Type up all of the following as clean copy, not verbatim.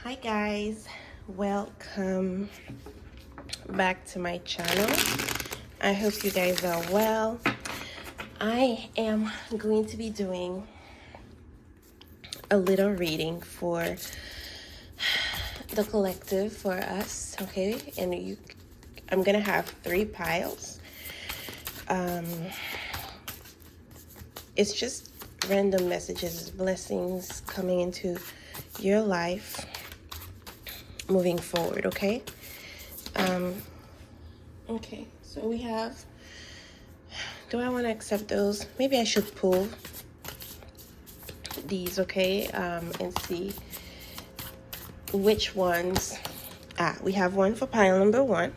Hi guys, welcome back to my channel. I hope you guys are well. I am going to be doing a little reading for the collective for us, okay? And I'm gonna have 3 piles. It's just random messages, blessings coming into your life moving forward, okay? Okay, so we have, do I want to accept those? Maybe I should pull these, okay, and see which ones. We have one for pile number 1.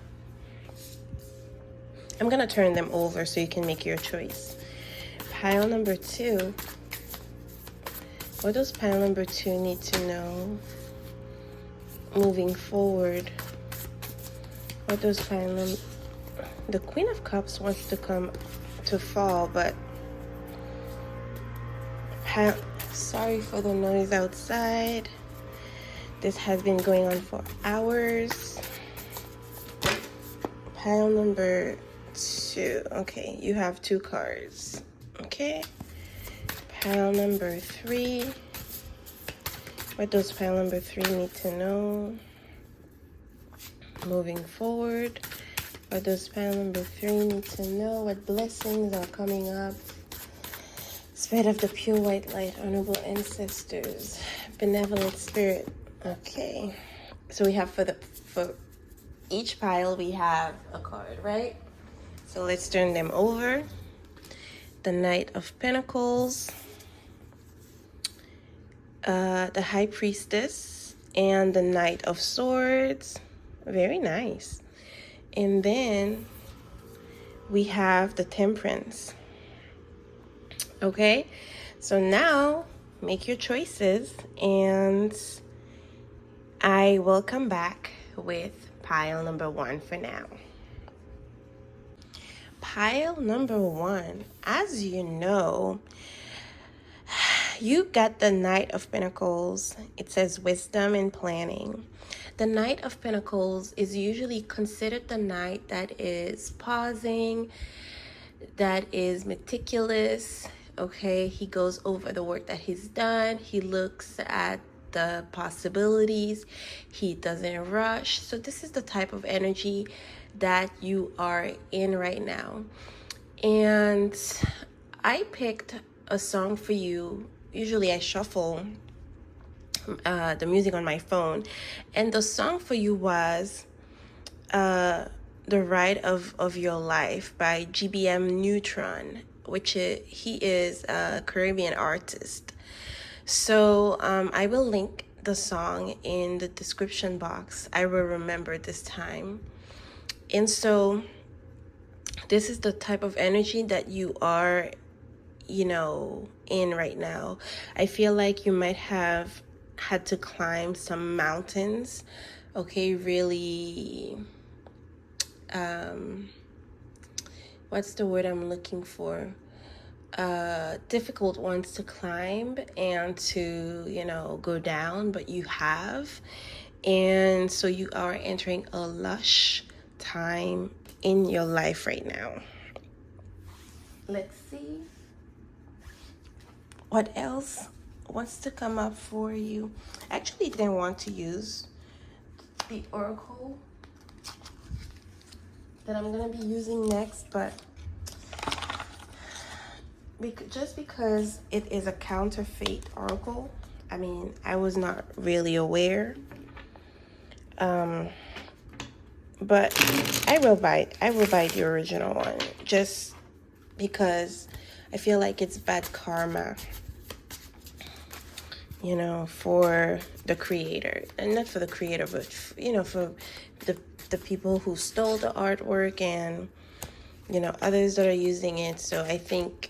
I'm gonna turn them over so you can make your choice. Pile number 2. What does pile number 2 need to know moving forward? What does pile number... The Queen of Cups wants to come to fall, but sorry for the noise outside. This has been going on for hours. Pile number 2. Okay, you have 2 cards. Okay. Pile number 3. What does pile number 3 need to know moving forward? What does pile number 3 need to know? What blessings are coming up? Spirit of the pure white light, honorable ancestors, benevolent spirit. Okay. So we have for each pile we have a card, right? So let's turn them over. The Knight of Pentacles, the High Priestess, and the Knight of Swords. Very nice. And then we have the Temperance. Okay, so now make your choices and I will come back with pile number 1 for now. Pile number 1, as you know, you got the Knight of Pentacles. It says wisdom and planning. The Knight of Pentacles is usually considered the knight that is pausing, that is meticulous, okay? He goes over the work that he's done. He looks at the possibilities. He doesn't rush. So this is the type of energy that you are in right now. And I picked a song for you. Usually I shuffle the music on my phone, and the song for you was The Ride of Your Life by GBM Neutron, which he is a Caribbean artist. So I will link the song in the description box. I will remember this time. And so this is the type of energy that you are, in right now. I feel like you might have had to climb some mountains, okay? Really, what's the word I'm looking for? Difficult ones to climb and to, go down, but you have. And so you are entering a lush time in your life right now. Let's see what else wants to come up for you. I actually didn't want to use the oracle that I'm going to be using next, but just because it is a counterfeit oracle, I was not really aware. But I will buy the original one just because I feel like it's bad karma, for the creator, and not for the creator, but for the people who stole the artwork and others that are using it. So I think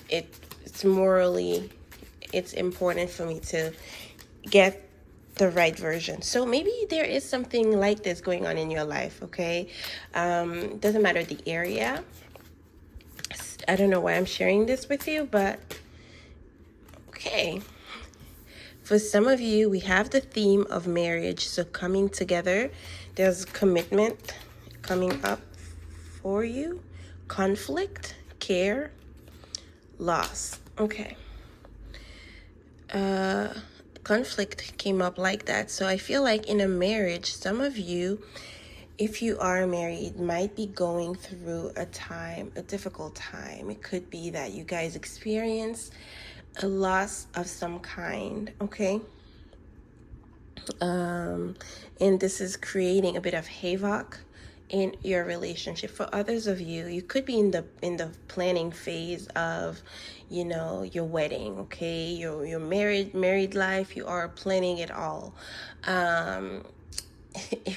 it's morally, it's important for me to get the right version. So maybe there is something like this going on in your life, okay? Doesn't matter the area. I don't know why I'm sharing this with you, but okay. For some of you, we have the theme of marriage. So coming together, there's commitment coming up for you, conflict, care, loss. Okay. Conflict came up like that. So I feel like in a marriage, some of you, if you are married, might be going through a difficult time. It could be that you guys experience a loss of some kind, okay? And this is creating a bit of havoc in your relationship. For others of you, you could be in the planning phase of, your wedding, okay, your married life. You are planning it all.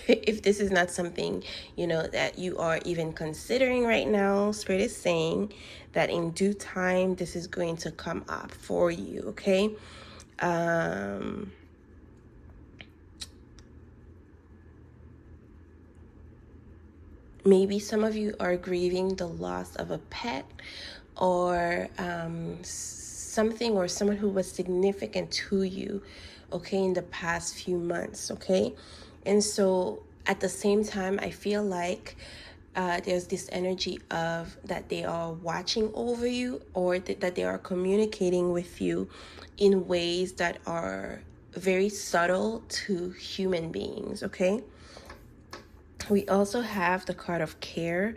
If this is not something that you are even considering right now, Spirit is saying that in due time this is going to come up for you, okay? Maybe some of you are grieving the loss of a pet, or something or someone who was significant to you, okay, in the past few months, okay? And so at the same time, I feel like there's this energy of that they are watching over you, or that they are communicating with you in ways that are very subtle to human beings, okay? We also have the card of care.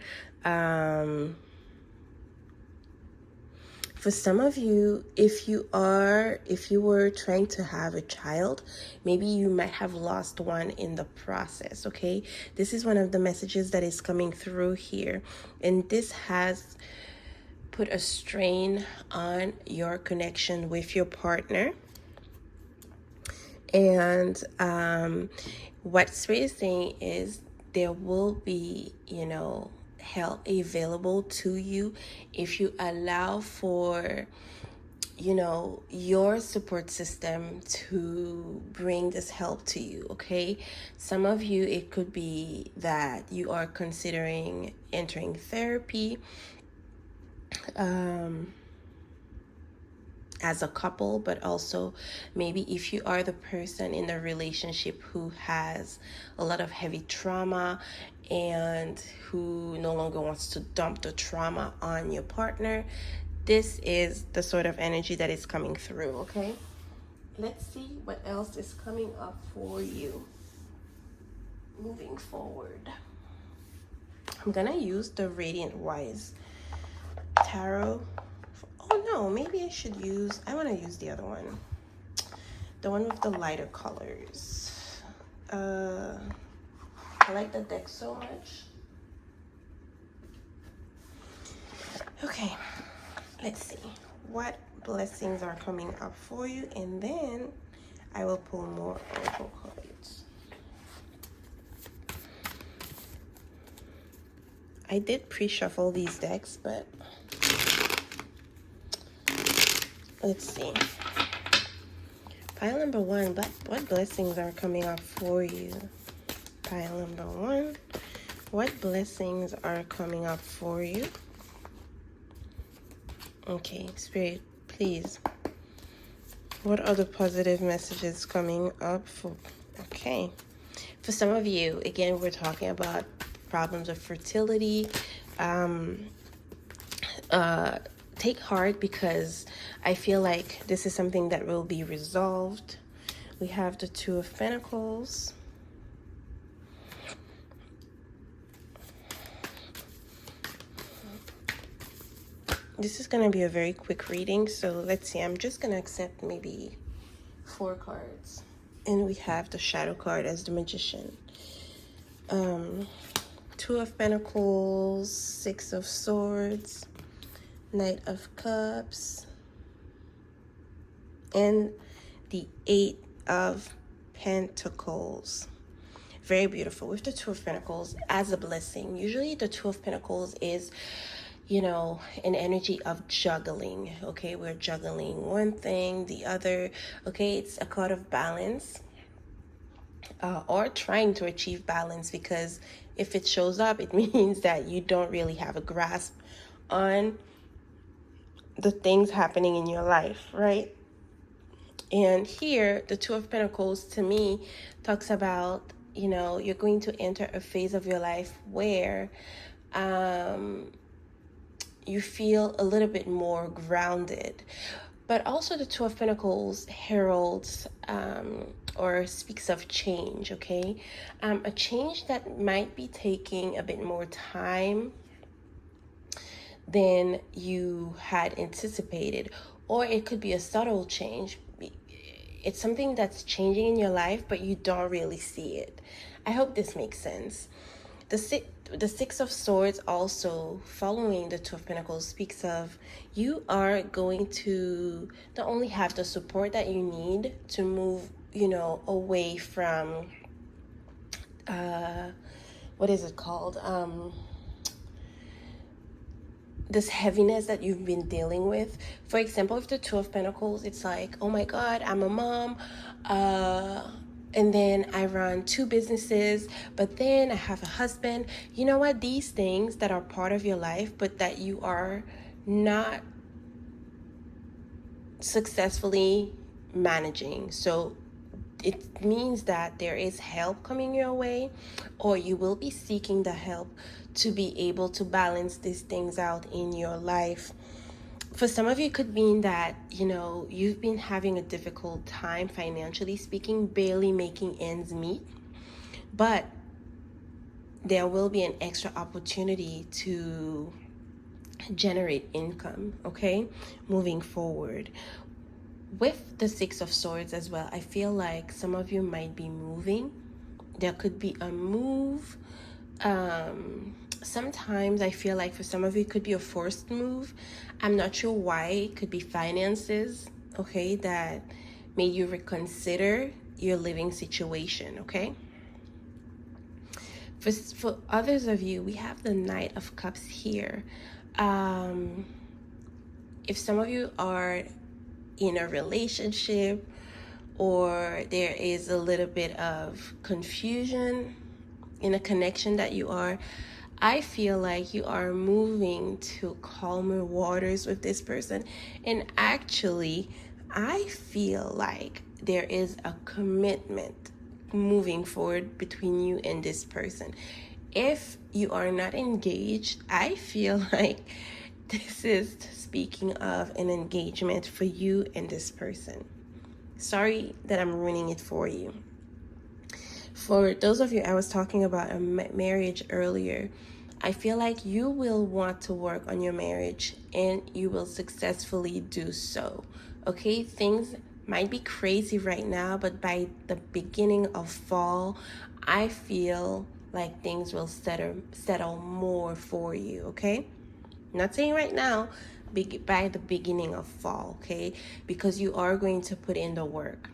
For some of you, if you were trying to have a child, maybe you might have lost one in the process, okay? This is one of the messages that is coming through here. And this has put a strain on your connection with your partner. And what Spirit is saying is there will be, help available to you if you allow for, your support system to bring this help to you, okay? Some of you, it could be that you are considering entering therapy as a couple, but also maybe if you are the person in the relationship who has a lot of heavy trauma and who no longer wants to dump the trauma on your partner, this is the sort of energy that is coming through, okay? Let's see what else is coming up for you moving forward. I'm gonna use the Radiant Wise Tarot. Oh no, maybe I want to use the other one. The one with the lighter colors. I like the deck so much. Okay, let's see. What blessings are coming up for you? And then I will pull more oracle cards. I did pre-shuffle these decks, but let's see. Pile number one, what blessings are coming up for you? Pile number one, what blessings are coming up for you? Okay, Spirit, please. What are the positive messages coming up for? Okay. For some of you, again, we're talking about problems of fertility. Take heart, because I feel like this is something that will be resolved. We have the Two of Pentacles. This is going to be a very quick reading, so let's see. I'm just going to accept maybe 4 cards. And we have the Shadow card as the Magician. Two of Pentacles, Six of Swords, Knight of Cups, and the Eight of Pentacles. Very beautiful. With the Two of Pentacles as a blessing. Usually the Two of Pentacles is, an energy of juggling. Okay, we're juggling one thing, the other. Okay, it's a card of balance. Or trying to achieve balance, because if it shows up, it means that you don't really have a grasp on the things happening in your life, right? And here, the Two of Pentacles to me talks about, you're going to enter a phase of your life where you feel a little bit more grounded. But also the Two of Pentacles heralds or speaks of change, okay? A change that might be taking a bit more time than you had anticipated. Or it could be a subtle change. It's something that's changing in your life, but you don't really see it. I hope this makes sense. The Six of Swords, also following the Two of Pentacles, speaks of you are going to not only have the support that you need to move, away from, what is it called? This heaviness that you've been dealing with. For example, with the Two of Pentacles, it's like, oh my God, I'm a mom, and then I run 2 businesses, but then I have a husband. You know what? These things that are part of your life, but that you are not successfully managing. So it means that there is help coming your way, or you will be seeking the help to be able to balance these things out in your life. For some of you, it could mean that, you've been having a difficult time financially speaking, barely making ends meet, but there will be an extra opportunity to generate income, okay, moving forward. With the Six of Swords as well, I feel like some of you might be moving. There could be a move. Sometimes I feel like for some of you, it could be a forced move. I'm not sure why. It could be finances, okay, that made you reconsider your living situation, okay? For others of you, we have the Knight of Cups here. If some of you are in a relationship, or there is a little bit of confusion in a connection that you are, I feel like you are moving to calmer waters with this person. And actually, I feel like there is a commitment moving forward between you and this person. If you are not engaged, I feel like this is speaking of an engagement for you and this person. Sorry that I'm ruining it for you. For those of you, I was talking about a marriage earlier. I feel like you will want to work on your marriage, and you will successfully do so. Okay, things might be crazy right now, but by the beginning of fall, I feel like things will settle more for you, okay? Not saying right now, by the beginning of fall, okay? Because you are going to put in the work.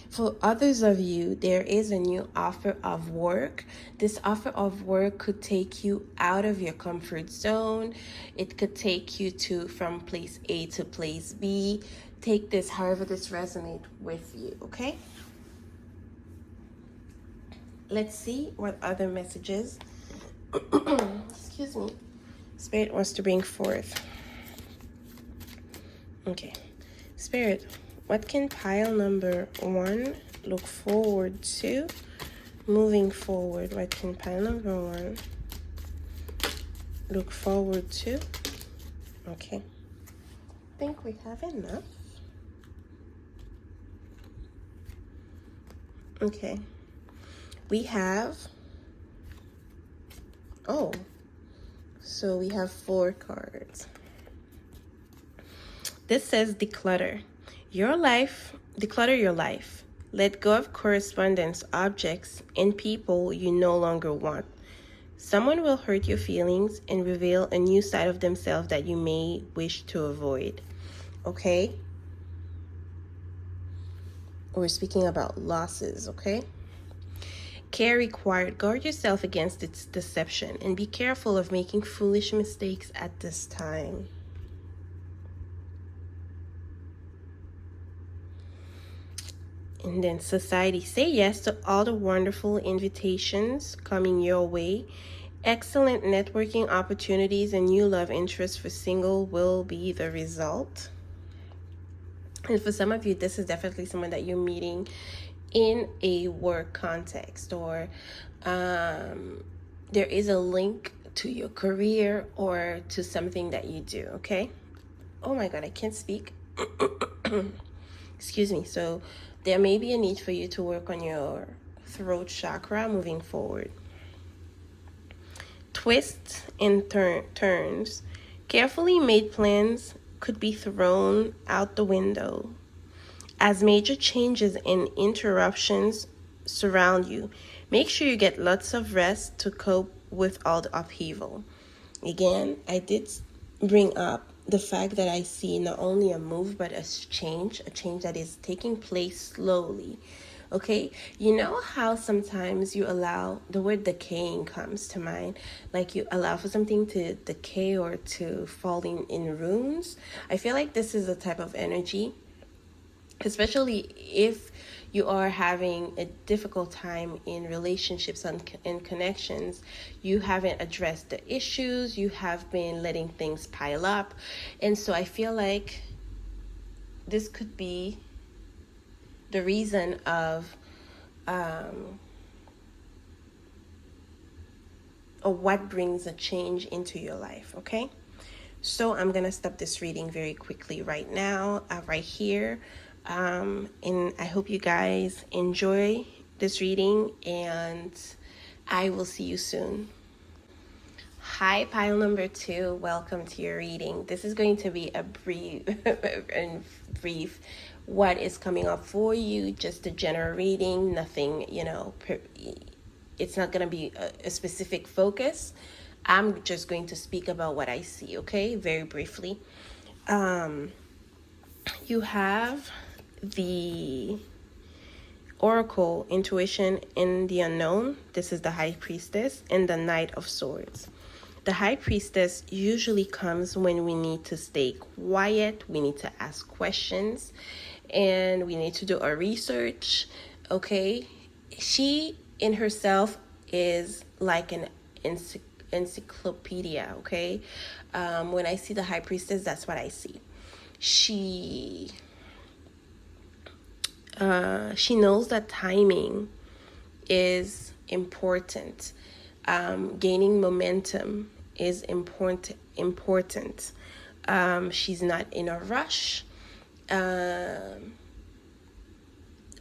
For others of you, there is a new offer of work. This offer of work could take you out of your comfort zone. It could take you from place A to place B. Take this however this resonates with you, okay? Let's see what other messages, excuse me, Spirit wants to bring forth. Okay. Spirit, what can pile number 1 look forward to moving forward? What can pile number 1 look forward to? Okay. I think we have enough. Okay. We have, so we have 4 cards. This says declutter your life. Declutter your life. Let go of correspondence, objects, and people you no longer want. Someone will hurt your feelings and reveal a new side of themselves that you may wish to avoid. Okay? We're speaking about losses, okay? Care required. Guard yourself against its deception and be careful of making foolish mistakes at this time. And then society. Say yes to all the wonderful invitations coming your way. Excellent networking opportunities and new love interests for single will be the result. And for some of you, this is definitely someone that you're meeting in a work context, or there is a link to your career or to something that you do, okay? Oh my God, I can't speak. Excuse me. So there may be a need for you to work on your throat chakra moving forward. Twists and turns. Carefully made plans could be thrown out the window as major changes and interruptions surround you. Make sure you get lots of rest to cope with all the upheaval. Again, I did bring up the fact that I see not only a move, but a change that is taking place slowly. Okay, you know how sometimes you allow, the word decaying comes to mind, like you allow for something to decay or to fall in ruins. I feel like this is a type of energy, especially if you are having a difficult time in relationships and connections. You haven't addressed the issues, you have been letting things pile up. And so I feel like this could be the reason of or what brings a change into your life, okay? So I'm going to stop this reading very quickly right now, right here. And I hope you guys enjoy this reading, and I will see you soon. Hi, pile number 2. Welcome to your reading. This is going to be a brief what is coming up for you, just a general reading, nothing, it's not going to be a specific focus. I'm just going to speak about what I see, okay? Very briefly. You have the Oracle, Intuition in the Unknown. This is the High Priestess and the Knight of Swords. The High Priestess usually comes when we need to stay quiet, we need to ask questions, and we need to do our research, okay? She in herself is like an encyclopedia, okay? When I see the High Priestess, that's what I see. She knows that timing is important. Gaining momentum is important. She's not in a rush.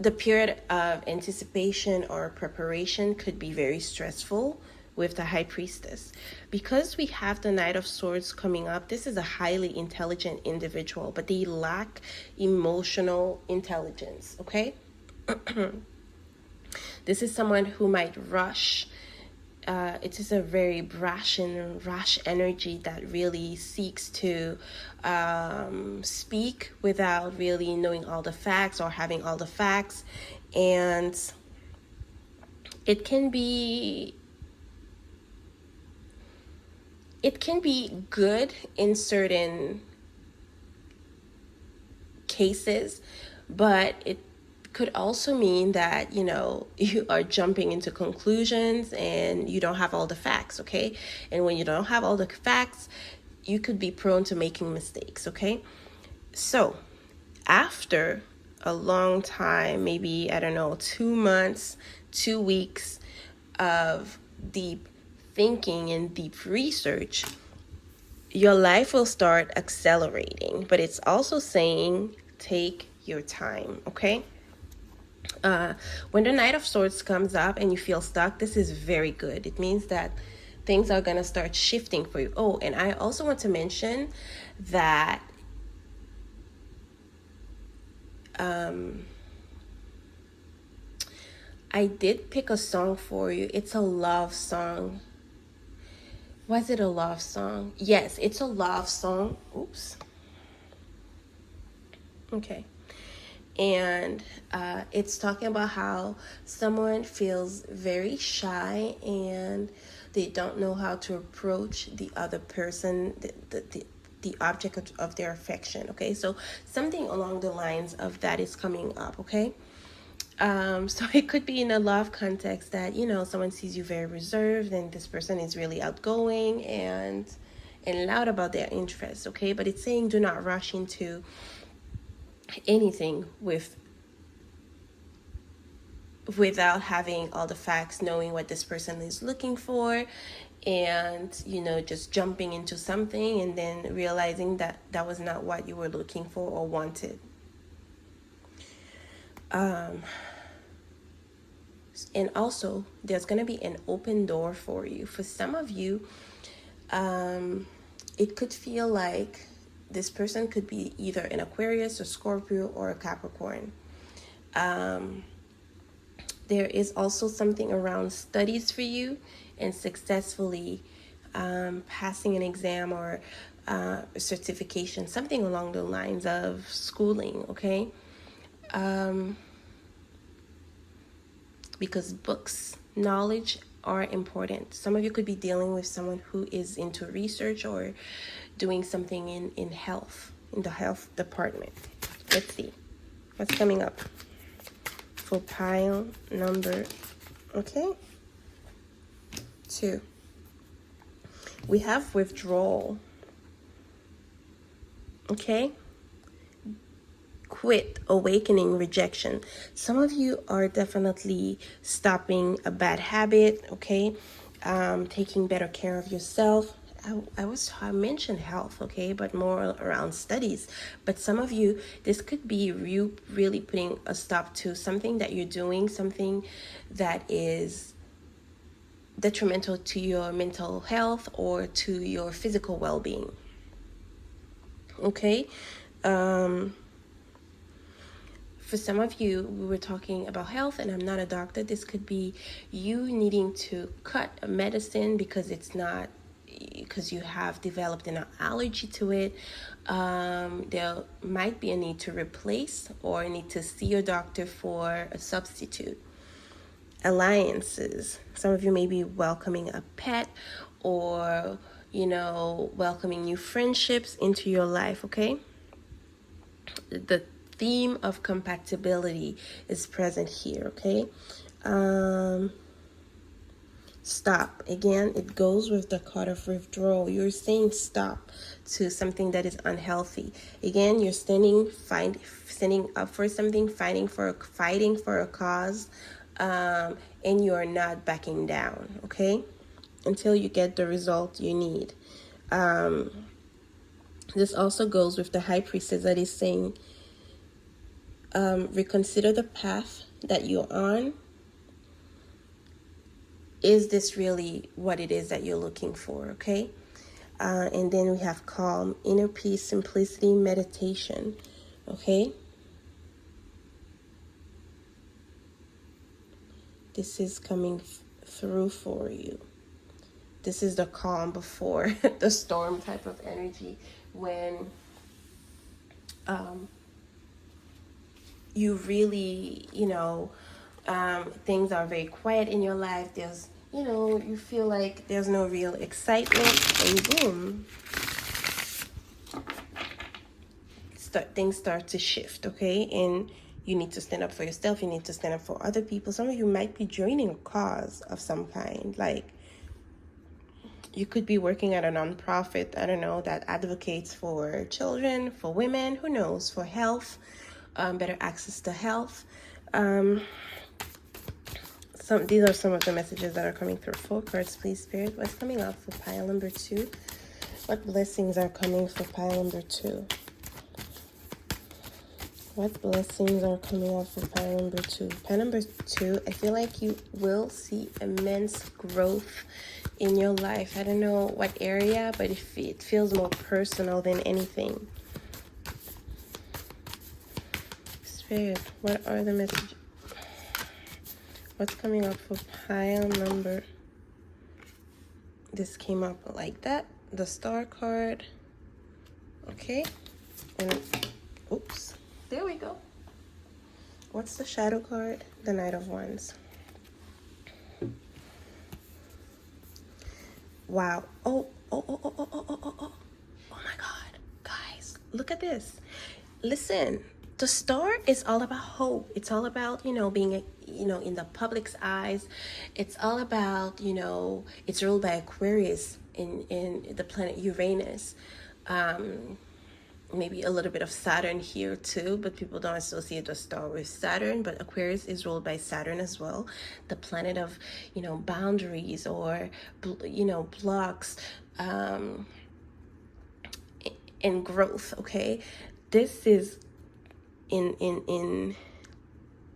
The period of anticipation or preparation could be very stressful with the High Priestess. Because we have the Knight of Swords coming up, this is a highly intelligent individual, but they lack emotional intelligence, okay? This is someone who might rush. It is a very brash and rash energy that really seeks to speak without really knowing all the facts or having all the facts. And it can be good in certain cases, but it could also mean that, you are jumping into conclusions and you don't have all the facts, okay? And when you don't have all the facts, you could be prone to making mistakes, okay? So after a long time, maybe, 2 months, 2 weeks of deep thinking and deep research, your life will start accelerating. But it's also saying take your time, okay? When the Knight of Swords comes up and you feel stuck, this is very good. It means that things are going to start shifting for you. Oh, and I also want to mention that I did pick a song for you. It's a love song. Was it a love song? Yes, it's a love song. Oops. Okay. And it's talking about how someone feels very shy and they don't know how to approach the other person, the object of their affection, okay? So something along the lines of that is coming up, okay? So it could be in a love context that, someone sees you very reserved and this person is really outgoing and loud about their interests, okay? But it's saying do not rush into anything without having all the facts, knowing what this person is looking for, and just jumping into something and then realizing that that was not what you were looking for or wanted. And also, there's going to be an open door for you. For some of you, it could feel like this person could be either an Aquarius, a Scorpio, or a Capricorn. There is also something around studies for you and successfully passing an exam or a certification, something along the lines of schooling, okay? Because books, knowledge are important. Some of you could be dealing with someone who is into research or doing something in health, in the health department. Let's see what's coming up for pile number, okay, 2. We have withdrawal, okay? Quit, awakening, rejection. Some of you are definitely stopping a bad habit, okay? Taking better care of yourself. I mentioned health, okay, but more around studies. But some of you, this could be you really putting a stop to something that you're doing, something that is detrimental to your mental health or to your physical well-being, okay? For some of you, we were talking about health, and I'm not a doctor. This could be you needing to cut a medicine because you have developed an allergy to it. There might be a need to replace or a need to see your doctor for a substitute. Alliances. Some of you may be welcoming a pet or, welcoming new friendships into your life, okay? The theme of compatibility is present here, okay? Stop. Again, it goes with the card of withdrawal. You're saying stop to something that is unhealthy. Again, you're standing up for something, fighting for a cause, and you're not backing down, okay? Until you get the result you need. This also goes with the High Priestess that is saying, reconsider the path that you're on. Is this really what it is that you're looking for, okay? And then we have calm, inner peace, simplicity, meditation, okay? This is coming through for you. This is the calm before the storm type of energy when you really, things are very quiet in your life. There's, you feel like there's no real excitement, and boom, things start to shift, okay? And you need to stand up for yourself. You need to stand up for other people. Some of you might be joining a cause of some kind. Like, you could be working at a nonprofit, I don't know, that advocates for children, for women, who knows, for health, better access to health. These are some of the messages that are coming through. 4 cards, please, Spirit. What's coming up for pile number 2? What blessings are coming for pile number 2? What blessings are coming up for pile number 2? Pile number 2, I feel like you will see immense growth in your life. I don't know what area, but it feels more personal than anything. Spirit, what are the messages? What's coming up for pile number? This came up like that. The Star card. Okay. And oops. There we go. What's the Shadow card? The Knight of Wands. Wow. Oh my God. Guys, look at this. Listen. The Star is all about hope. It's all about, being, in the public's eyes. It's all about, it's ruled by Aquarius in the planet Uranus. maybe a little bit of Saturn here too, but people don't associate the star with Saturn. But Aquarius is ruled by Saturn as well, the planet of, boundaries, or, blocks, and growth. Okay, this is in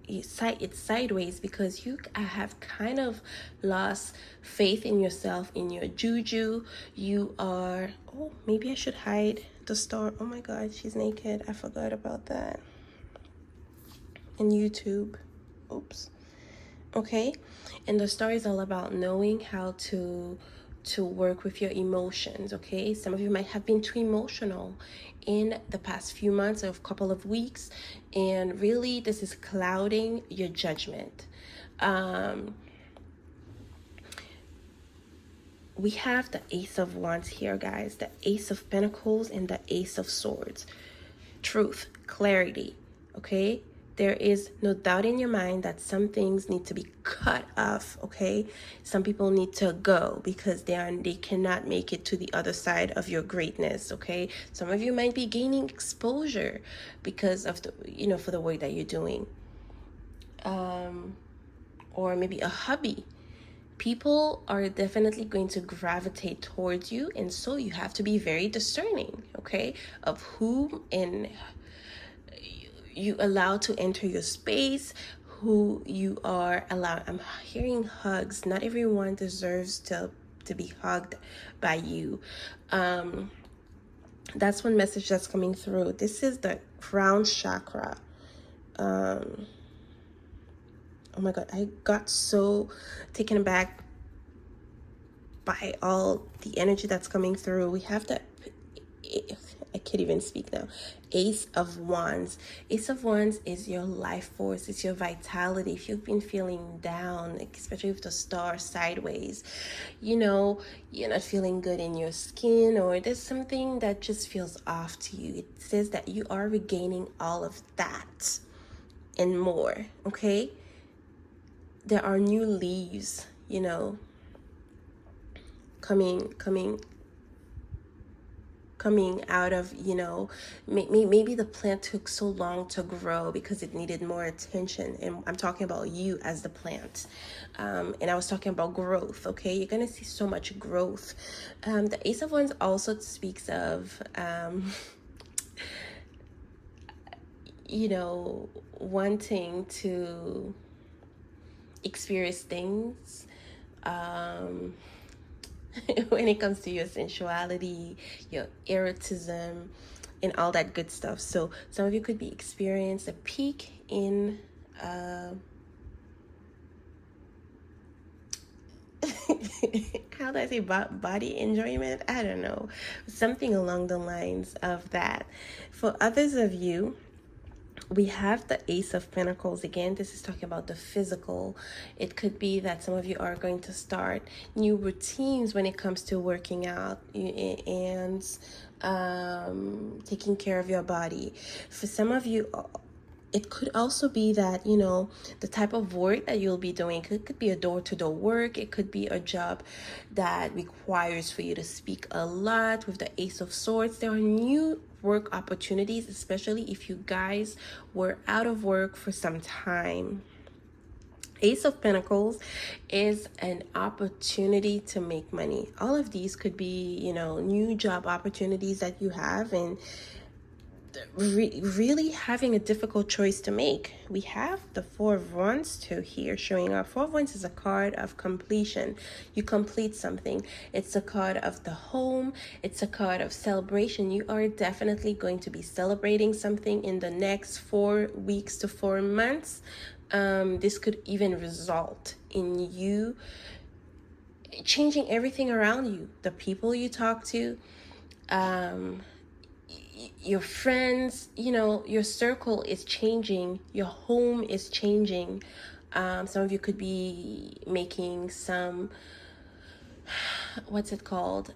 it's sideways because you have kind of lost faith in yourself, in your juju. You are, oh, maybe I should hide the star. Oh my god, she's naked. I forgot about that. And YouTube. Oops. Okay, and the star is all about knowing how to work with your emotions. Okay, some of you might have been too emotional in the past few months or a couple of weeks, and really this is clouding your judgment. We have the Ace of Wands here, guys, the Ace of Pentacles and the Ace of Swords. Truth, clarity. Okay, there is no doubt in your mind that some things need to be cut off. Okay, some people need to go because they cannot make it to the other side of your greatness. Okay, some of you might be gaining exposure because of the for the work that you're doing, or maybe a hobby. People are definitely going to gravitate towards you, and so you have to be very discerning, okay, of who and you allow to enter your space, who you are allowed. I'm hearing hugs. Not everyone deserves to be hugged by you. That's one message that's coming through. This is the crown chakra. Oh my god, I got so taken aback by all the energy that's coming through. We have the, I can't even speak now, Ace of Wands. Ace of Wands is your life force. It's your vitality. If you've been feeling down, especially with the star sideways, you're not feeling good in your skin, or there's something that just feels off to you. It says that you are regaining all of that and more. Okay, there are new leaves, coming out of, maybe the plant took so long to grow because it needed more attention. And I'm talking about you as the plant. And I was talking about growth. Okay, you're gonna see so much growth. The Ace of Wands also speaks of wanting to experience things when it comes to your sensuality, your erotism, and all that good stuff. So some of you could be experiencing a peak in how do I say, body enjoyment? I don't know, something along the lines of that. For others of you, we have the Ace of Pentacles. Again, this is talking about the physical. It could be that some of you are going to start new routines when it comes to working out and taking care of your body. For some of you, it could also be that, the type of work that you'll be doing could be a door-to-door work. It could be a job that requires for you to speak a lot. With the Ace of Swords, there are new work opportunities, especially if you guys were out of work for some time. Ace of Pentacles is an opportunity to make money. All of these could be, new job opportunities that you have, and really having a difficult choice to make. We have the Four of Wands too here showing up. Four of Wands is a card of completion. You complete something. It's a card of the home. It's a card of celebration. You are definitely going to be celebrating something in the next 4 weeks to 4 months. This could even result in you changing everything around you. The people you talk to, your friends, your circle is changing, your home is changing. Some of you could be making some, what's it called,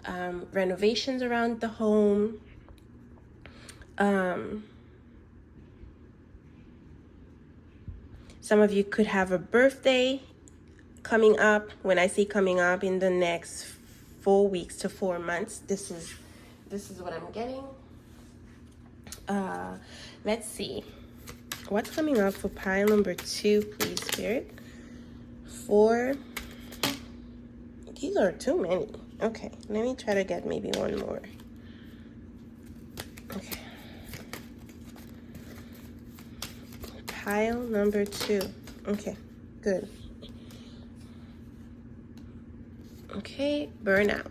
renovations around the home. Some of you could have a birthday coming up. When I say coming up, in the next 4 weeks to 4 months, this is what I'm getting. Let's see. What's coming up for pile number 2, please, Spirit? 4. These are too many. Okay, let me try to get maybe one more. Okay. Pile number 2. Okay, good. Okay, burnout.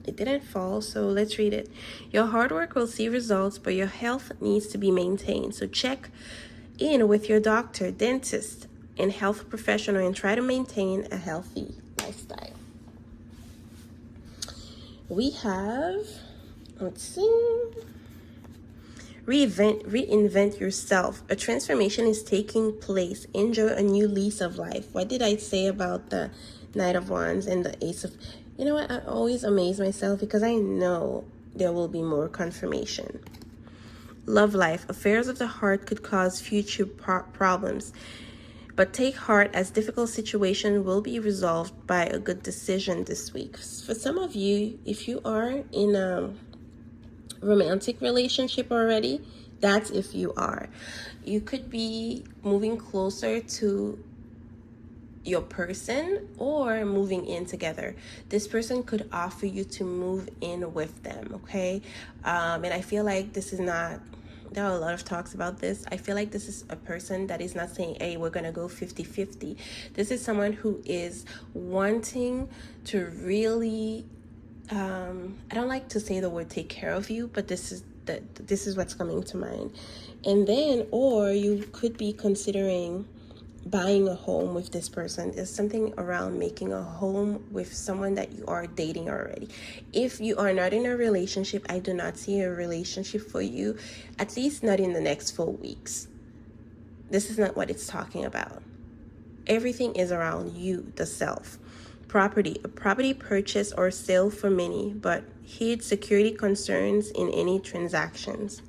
It didn't fall, so let's read it. Your hard work will see results, but your health needs to be maintained. So check in with your doctor, dentist, and health professional and try to maintain a healthy lifestyle. We have, let's see, reinvent yourself. A transformation is taking place. Enjoy a new lease of life. What did I say about the Knight of Wands and the Ace of... You know what? I always amaze myself because I know there will be more confirmation. Love life. Affairs of the heart could cause future problems. But take heart, as difficult situation will be resolved by a good decision this week. For some of you, if you are in a romantic relationship already, that's if you are. You could be moving closer to your person or moving in together. This person could offer you to move in with them, okay? And I feel like this is not... There are a lot of talks about this. I feel like this is a person that is not saying, hey, we're going to go 50-50. This is someone who is wanting to really, I don't like to say the word take care of you, but this is what's coming to mind. And then, or you could be considering buying a home with this person. There's something around making a home with someone that you are dating already. If you are not in a relationship, I do not see a relationship for you, at least not in the next 4 weeks. This is not what it's talking about. Everything is around you, the self. Property, a property purchase or sale for many, but heed security concerns in any transactions.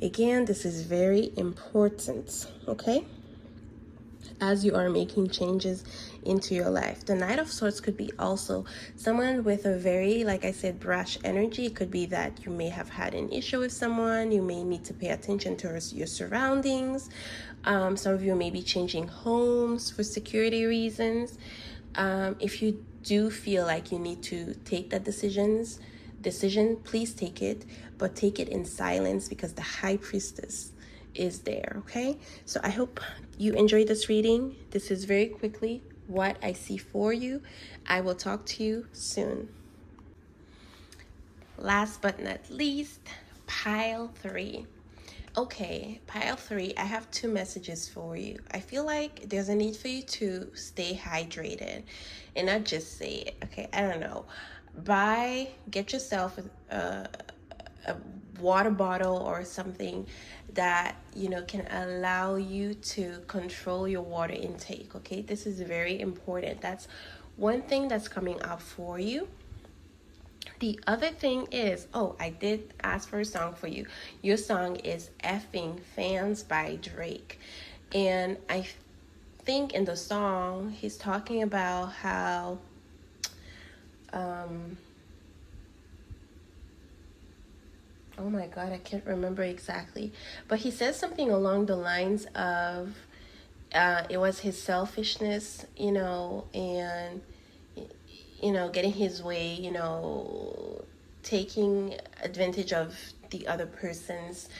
Again, this is very important, okay? As you are making changes into your life. The Knight of Swords could be also someone with a very, like I said, brash energy. It could be that you may have had an issue with someone. You may need to pay attention to your surroundings. Some of you may be changing homes for security reasons. If you do feel like you need to take that decision, please take it, but take it in silence because the High Priestess is there, okay? So I hope you enjoyed this reading. This is very quickly what I see for you. I will talk to you soon. Last but not least, pile 3. Okay, pile 3, I have 2 messages for you. I feel like there's a need for you to stay hydrated and not just say it, okay? I don't know. Get yourself a water bottle or something that can allow you to control your water intake, okay? This is very important. That's one thing that's coming up for you. The other thing is, I did ask for a song for you. Your song is Effing Fans by Drake. And I think in the song he's talking about how oh my god, I can't remember exactly, but he says something along the lines of it was his selfishness, and getting his way, taking advantage of the other person's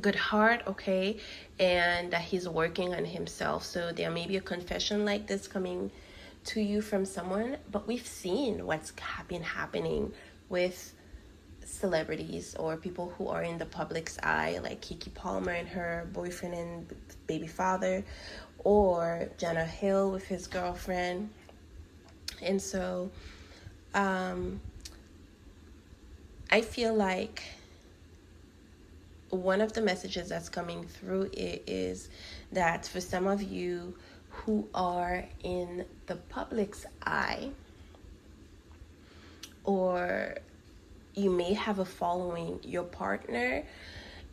good heart, okay, and that he's working on himself. So there may be a confession like this coming to you from someone, but we've seen what's been happening with celebrities or people who are in the public's eye, like Keke Palmer and her boyfriend and baby father, or Jonah Hill with his girlfriend. And so I feel like one of the messages that's coming through is that for some of you who are in the public's eye, or you may have a following, your partner,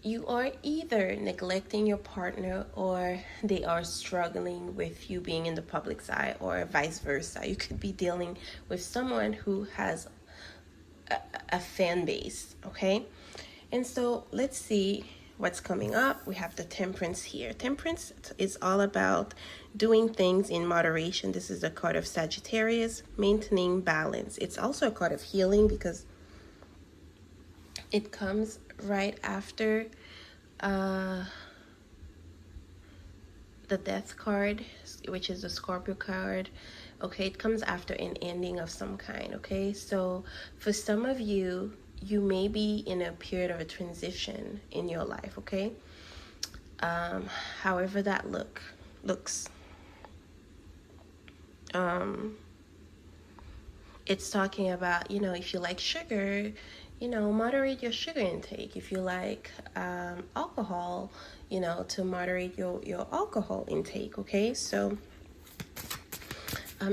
you are either neglecting your partner or they are struggling with you being in the public's eye, or vice versa. You could be dealing with someone who has a fan base, okay? And so let's see what's coming up. We have the Temperance here. Temperance is all about doing things in moderation. This is the card of Sagittarius, maintaining balance. It's also a card of healing because it comes right after the Death card, which is the Scorpio card. Okay, it comes after an ending of some kind. Okay, so for some of you, you may be in a period of a transition in your life. Okay, however that looks. It's talking about, you know, if you like sugar, you know, moderate your sugar intake. If you like alcohol, you know, to moderate your alcohol intake. Okay, so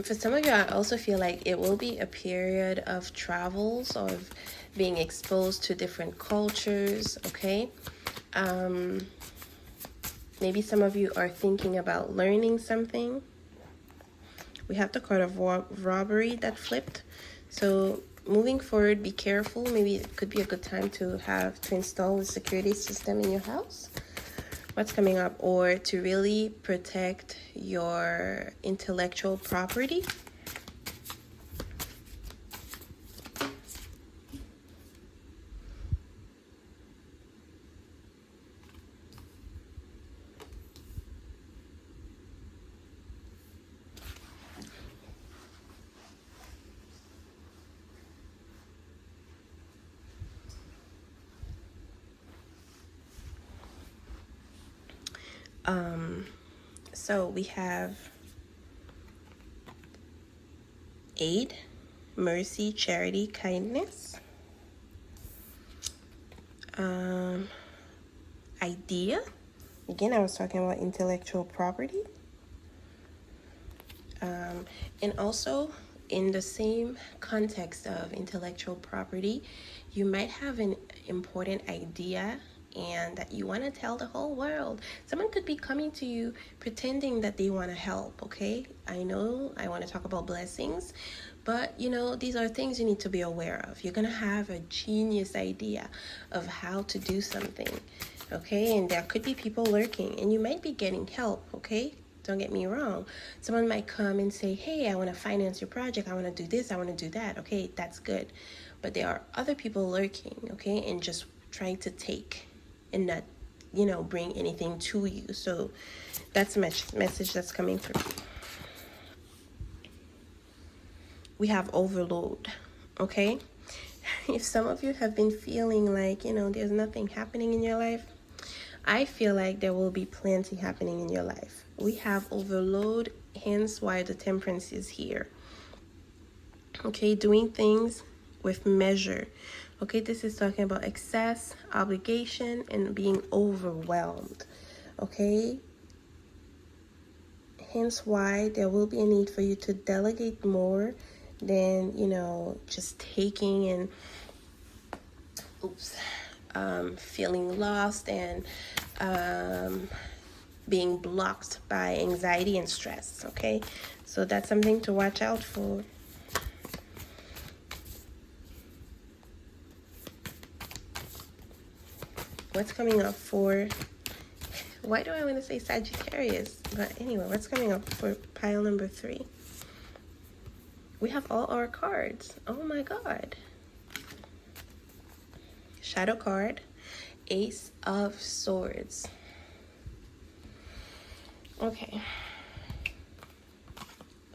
for some of you, I also feel like it will be a period of travels or of being exposed to different cultures. Okay, maybe some of you are thinking about learning something. We have the card of robbery that flipped. So moving forward, be careful. Maybe it could be a good time to install a security system in your house. What's coming up? Or to really protect your intellectual property. So we have aid, mercy, charity, kindness, idea. Again, I was talking about intellectual property. And also in the same context of intellectual property, you might have an important idea and that you want to tell the whole world. Someone could be coming to you pretending that they want to help. Okay, I know I want to talk about blessings, but you know, these are things you need to be aware of. You're gonna have a genius idea of how to do something. Okay, and there could be people lurking and you might be getting help. Okay, don't get me wrong. Someone might come and say, hey, I want to finance your project. I want to do this. I want to do that. Okay, that's good. But there are other people lurking, okay, and just trying to take and not, you know, bring anything to you. So that's a message that's coming through. We have overload, okay? If some of you have been feeling like, you know, there's nothing happening in your life, I feel like there will be plenty happening in your life. We have overload, hence why the Temperance is here. Okay, doing things with measure. Okay, this is talking about excess, obligation, and being overwhelmed. Okay, hence why there will be a need for you to delegate more than, you know, just taking and feeling lost and being blocked by anxiety and stress. Okay, so that's something to watch out for. What's coming up for, why do I want to say Sagittarius? But anyway, what's coming up for pile number 3? We have all our cards. Oh my God. Shadow card, Ace of Swords. Okay.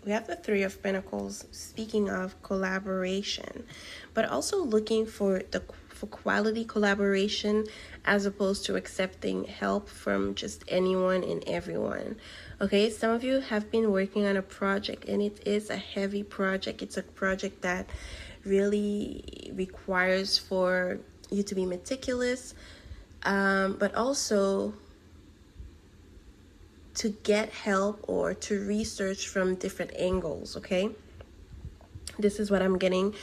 We have the Three of Pentacles, speaking of collaboration, but also looking for quality collaboration as opposed to accepting help from just anyone and everyone. Okay, some of you have been working on a project and it is a heavy project. It's a project that really requires for you to be meticulous, but also to get help or to research from different angles. Okay, this is what I'm getting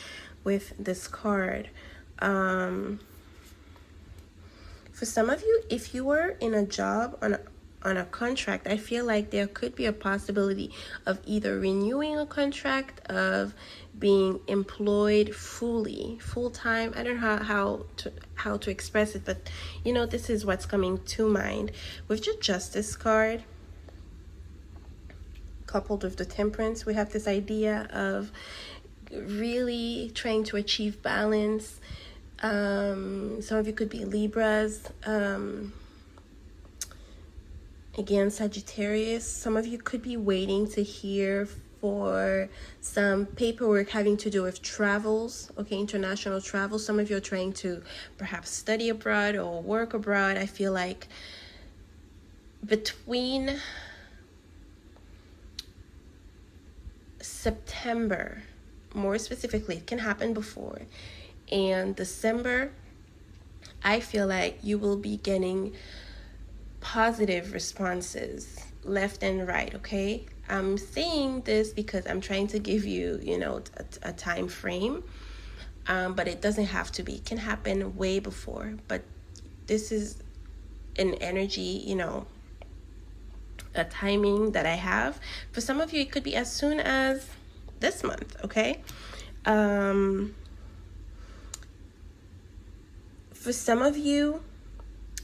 with this card. For some of you, if you were in a job on on a contract, I feel like there could be a possibility of either renewing a contract, of being employed full time. I don't know how to express it, but you know, this is what's coming to mind with the Justice card. Coupled with the Temperance, we have this idea of really trying to achieve balance. Some of you could be Libras. Again, Sagittarius. Some of you could be waiting to hear for some paperwork having to do with travels, okay, international travel. Some of you are trying to perhaps study abroad or work abroad. I feel like between September, more specifically, it can happen before, and December, I feel like you will be getting positive responses left and right, okay? I'm saying this because I'm trying to give you, you know, a time frame, but it doesn't have to be. It can happen way before, but this is an energy, you know, a timing that I have. For some of you, it could be as soon as this month, okay? For some of you,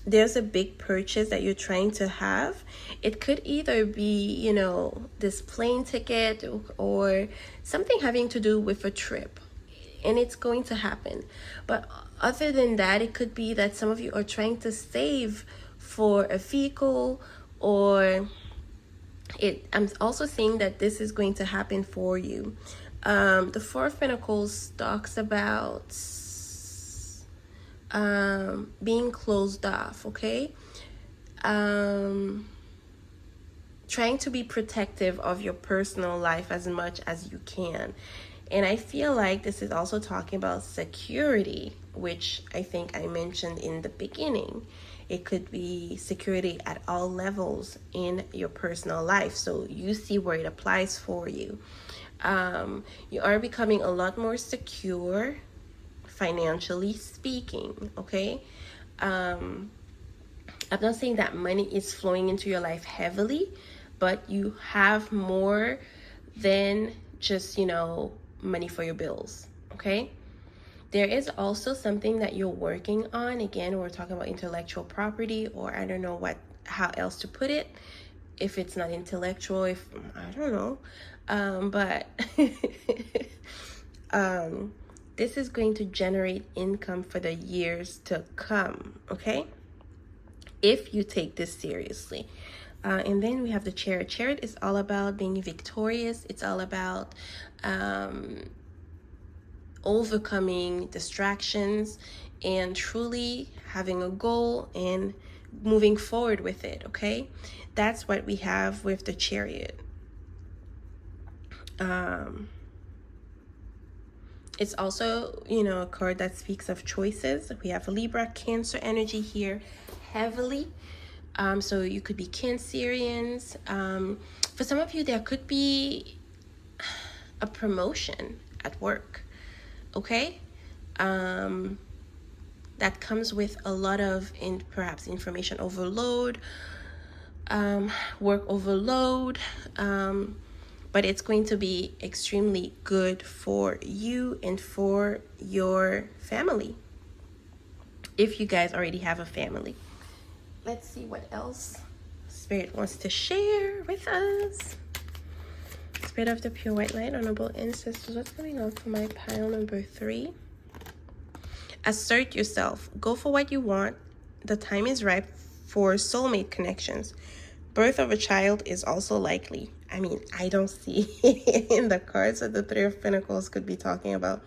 there's a big purchase that you're trying to have. It could either be, you know, this plane ticket or something having to do with a trip, and it's going to happen. But other than that, it could be that some of you are trying to save for a vehicle, or I'm also seeing that this is going to happen for you. The Four of Pentacles talks about being closed off, okay? Trying to be protective of your personal life as much as you can. And I feel like this is also talking about security, which I think I mentioned in the beginning. It could be security at all levels in your personal life. So you see where it applies for you. You are becoming a lot more secure, financially speaking, okay? I'm not saying that money is flowing into your life heavily, but you have more than just, you know, money for your bills, okay? There is also something that you're working on. Again, we're talking about intellectual property, or I don't know how else to put it. If it's not intellectual, I don't know. But this is going to generate income for the years to come, okay? If you take this seriously. And then we have the Chariot. Chariot is all about being victorious. It's all about overcoming distractions and truly having a goal and moving forward with it, okay? That's what we have with the Chariot. It's also, you know, a card that speaks of choices. We have Libra, Cancer energy here heavily. So you could be Cancerians. For some of you, there could be a promotion at work, okay? That comes with a lot of perhaps information overload, work overload, but it's going to be extremely good for you and for your family, if you guys already have a family. Let's see what else Spirit wants to share with us. Spirit of the Pure White Light, Honorable Ancestors, what's coming up for my pile number 3? Assert yourself. Go for what you want. The time is ripe for soulmate connections. Birth of a child is also likely. I mean, I don't see in the cards that the Three of Pentacles could be talking about,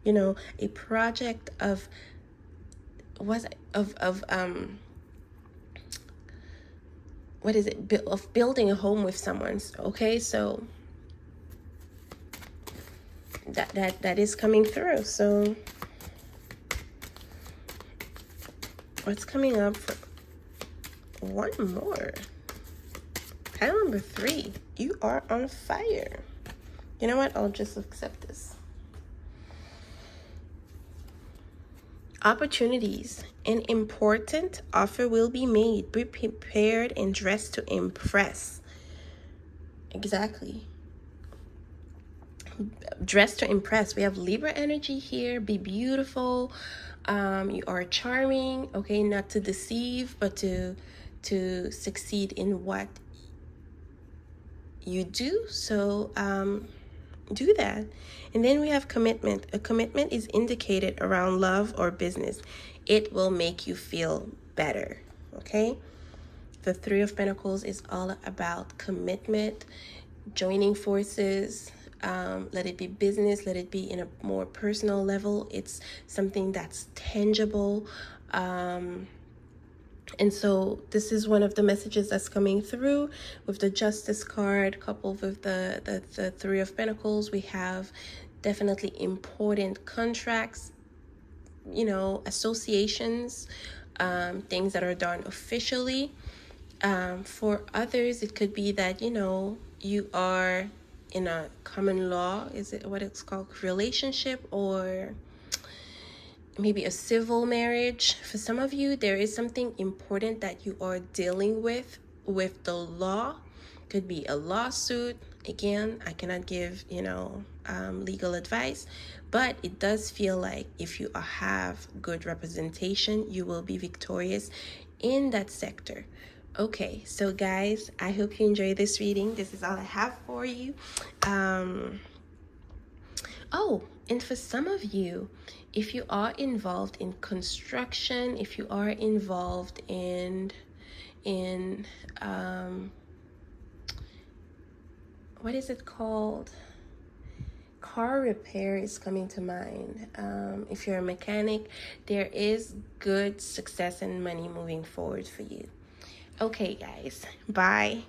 you know, a project of what is it? Of building a home with someone. Okay, so that is coming through. So what's coming up for one more? Pile number 3. You are on fire. You know what? I'll just accept this. Opportunities. An important offer will be made. Be prepared and dressed to impress. Exactly. Dressed to impress. We have Libra energy here. Be beautiful. You are charming. Okay, not to deceive, but to succeed in what you do. So do that. And then we have commitment. A commitment is indicated around love or business. It will make you feel better. Okay. The Three of Pentacles is all about commitment, joining forces. Let it be business, let it be in a more personal level. It's something that's tangible. And so this is one of the messages that's coming through with the Justice card coupled with the Three of Pentacles. We have definitely important contracts, associations, things that are done officially. For others, it could be that, you are in a common law, is it what it's called, relationship, or maybe a civil marriage. For some of you, there is something important that you are dealing with the law. Could be a lawsuit. Again, I cannot give, legal advice, but it does feel like if you have good representation, you will be victorious in that sector. Okay, so guys, I hope you enjoy this reading. This is all I have for you. Oh, and for some of you, if you are involved in construction, if you are involved in what is it called? Car repair is coming to mind. If you're a mechanic, there is good success and money moving forward for you. Okay, guys, bye.